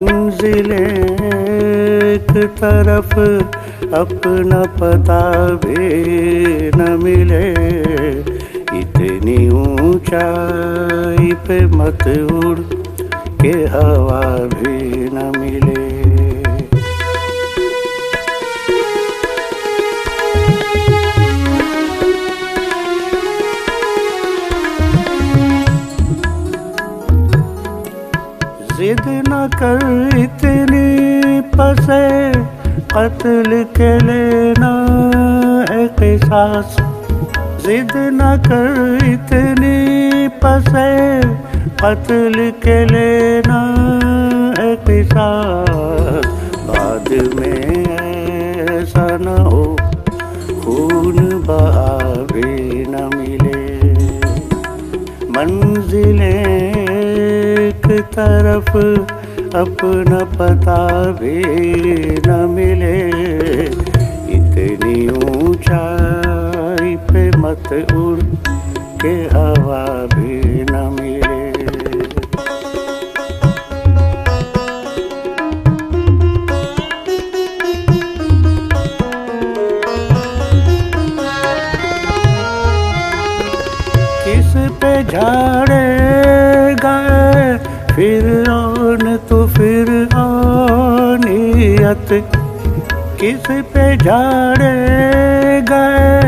मंजिलें एक तरफ अपना पता भी न मिले, इतनी ऊंचाई पे मत उड़ के हवा भी न मिले। जिद न कर इतनी पसे, कत्ल के लेना है क़िसास। जिद न कर इतनी पसे, कत्ल के लेना है क़िसास। बाद में ऐसा न हो खून बहा भी न मिले। मंजिलें एक तरफ अपना पता भी न मिले, इतनी ऊंचाई पे मत उड़ के हवा भी न मिले। किस पे झाड़े गए फिरौन तो फिरौनियत, किस पे झाड़े गए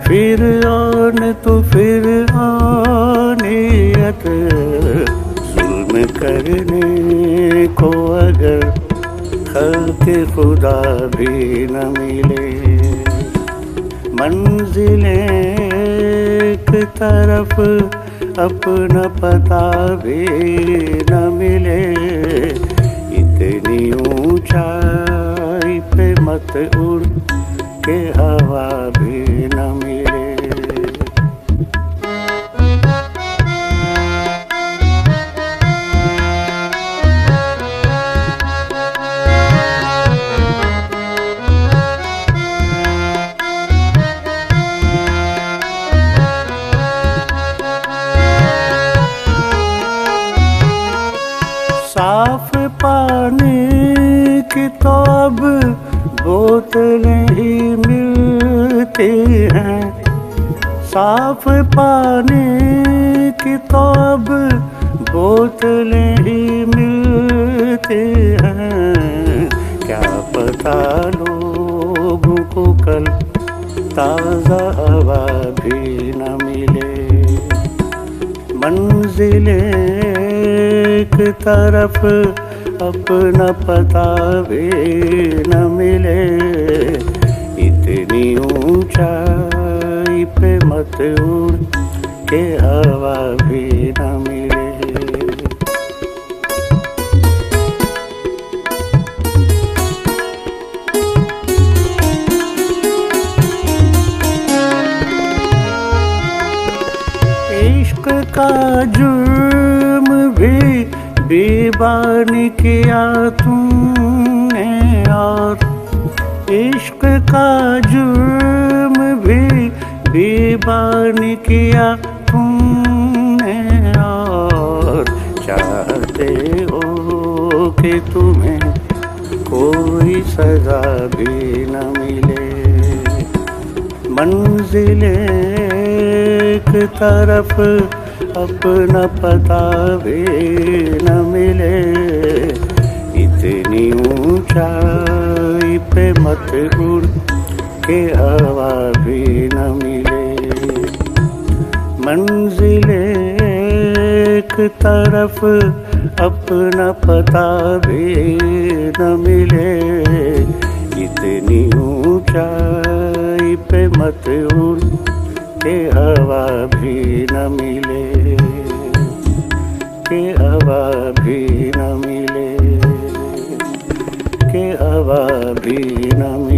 फिरौन तो फिरौनियत। जुल्म करने को अगर खल्क़े खुदा भी न मिले। मंजिलें एक तरफ अपना पता भी न मिले, इतनी ऊंचाई पे मत उड़ के हवा भी न मिले। साफ पानी की तो अब बोतलें ही मिलती हैं। साफ पानी की तो अब बोतलें ही मिलती हैं। क्या पता लोगों को कल ताज़ा हवा भी न मिले। मंजिलें एक तरफ अपना पता भी न मिले, इतनी ऊंचाई पे मत उड़ के हवा भी न मिले। इश्क का जुर्म भी बेबानी किया तुमने, और इश्क का जुर्म भी बेबानी किया तुमने। और चाहते हो कि तुम्हें कोई सजा भी न मिले। मंजिलें एक तरफ अपना पता भी न मिले, इतनी ऊंचाई पे मत उड़ के हवा भी न मिले। मंजिलें एक तरफ अपना पता भी न मिले, इतनी ऊंचाई पे मत उड़ के हवा भी न मिले, के हवा भी न मिले, के हवा भी न मिले।